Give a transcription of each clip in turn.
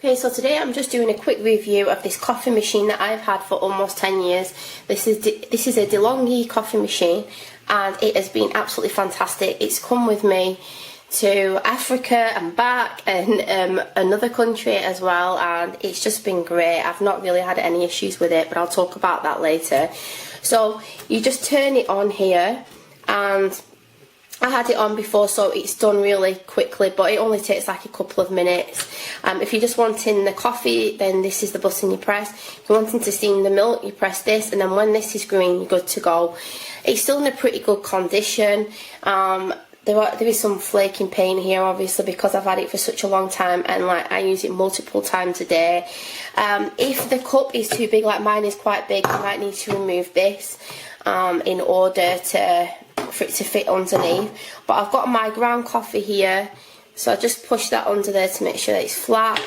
Okay, so today I'm just doing a quick review of this coffee machine that I've had for almost 10 years. This is a DeLonghi coffee machine and it has been absolutely fantastic. It's come with me to Africa and back and another country as well, and it's just been great. I've not really had any issues with it, but I'll talk about that later. So you just turn it on here, and I had it on before, so it's done really quickly, but it only takes like a couple of minutes. If you're just wanting the coffee, then this is the button you press. If you're wanting to steam the milk, you press this, and then when this is green, you're good to go. It's still in a pretty good condition. There is some flaking paint here, obviously, because I've had it for such a long time, and like I use it multiple times a day. If the cup is too big, like mine is quite big, you might need to remove this in order for it to fit underneath. But I've got my ground coffee here, so I just push that under there to make sure that it's flat,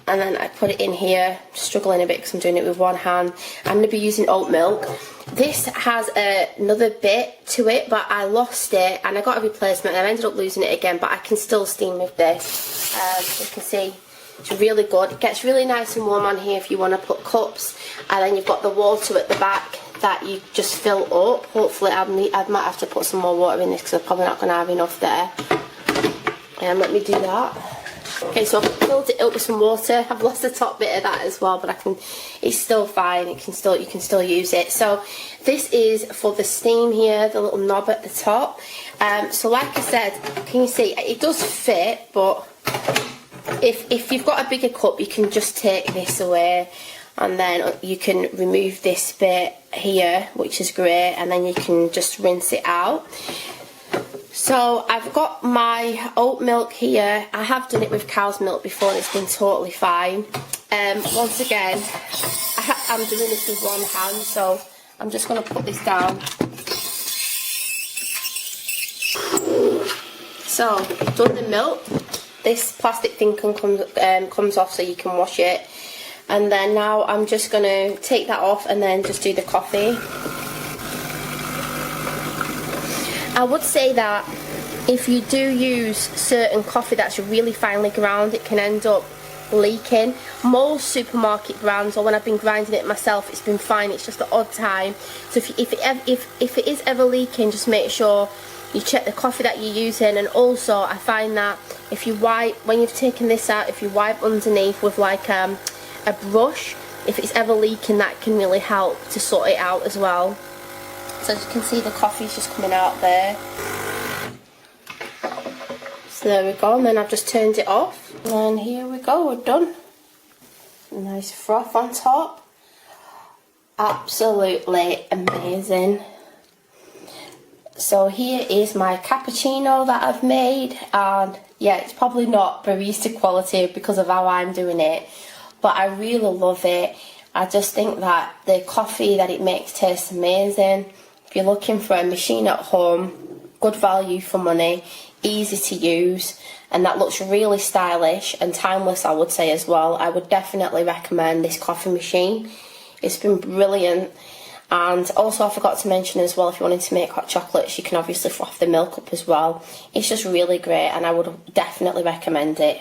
and then I put it in here. Struggling a bit because I'm doing it with one hand. I'm going to be using oat milk. This has another bit to it, but I lost it and I got a replacement and I ended up losing it again, but I can still steam with this. You can see it's really good. It gets really nice and warm on here if you want to put cups, and then you've got the water at the back that you just fill up. Hopefully I might have to put some more water in this because I'm probably not going to have enough there. Let me do that. Okay, so I've filled it up with some water. I've lost the top bit of that as well, but it's still fine. You can still use it. So this is for the steam here, the little knob at the top. So like I said, can you see it does fit, but if you've got a bigger cup, you can just take this away, and then you can remove this bit here, which is great, and then you can just rinse it out. So I've got my oat milk here. I have done it with cow's milk before and it's been totally fine. Once again, I'm doing this with one hand, so I'm just going to put this down. So I've done the milk. This plastic thing comes off so you can wash it. And then now I'm just going to take that off and then just do the coffee. I would say that if you do use certain coffee that's really finely ground, it can end up leaking. Most supermarket brands, or when I've been grinding it myself, it's been fine. It's just the odd time. So if it is ever leaking, just make sure you check the coffee that you're using. And also I find that if you wipe, when you've taken this out, if you wipe underneath with like a brush, if it's ever leaking, that can really help to sort it out as well. So as you can see, the coffee's just coming out there. So there we go, and then I've just turned it off. And here we go, we're done. Nice froth on top. Absolutely amazing. So here is my cappuccino that I've made. And yeah, it's probably not barista quality because of how I'm doing it, but I really love it. I just think that the coffee that it makes tastes amazing. If you're looking for a machine at home, good value for money, easy to use, and that looks really stylish and timeless, I would say as well, I would definitely recommend this coffee machine. It's been brilliant. And also I forgot to mention as well, if you wanted to make hot chocolates, you can obviously froth the milk up as well. It's just really great and I would definitely recommend it.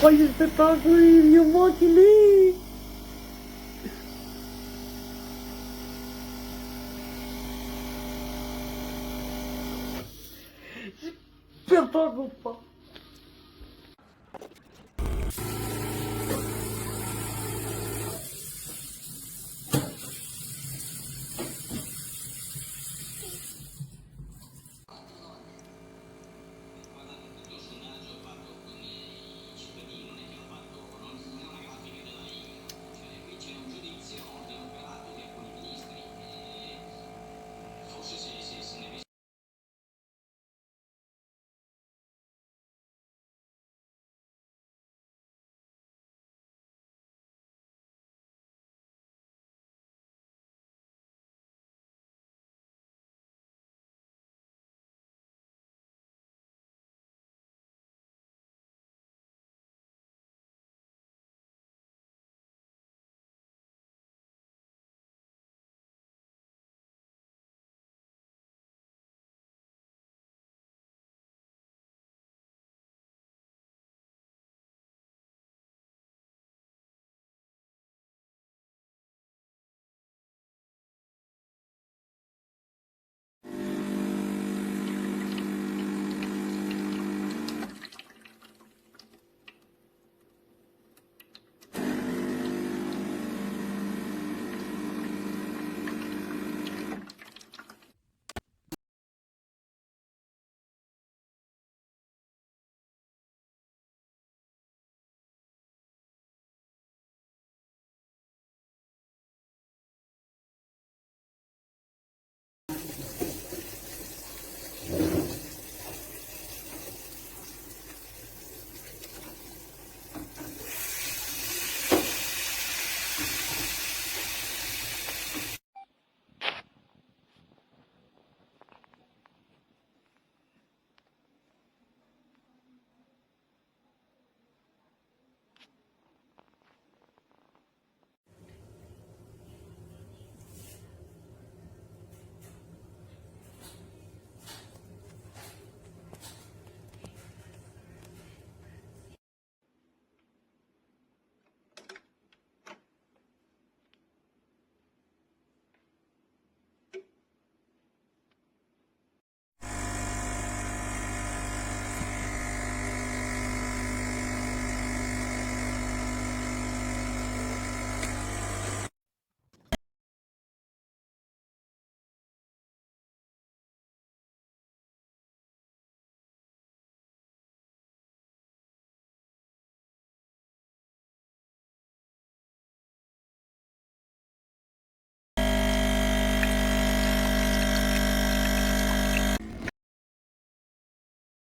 Quali spettacoli, gli occhi lì! Spettacolo!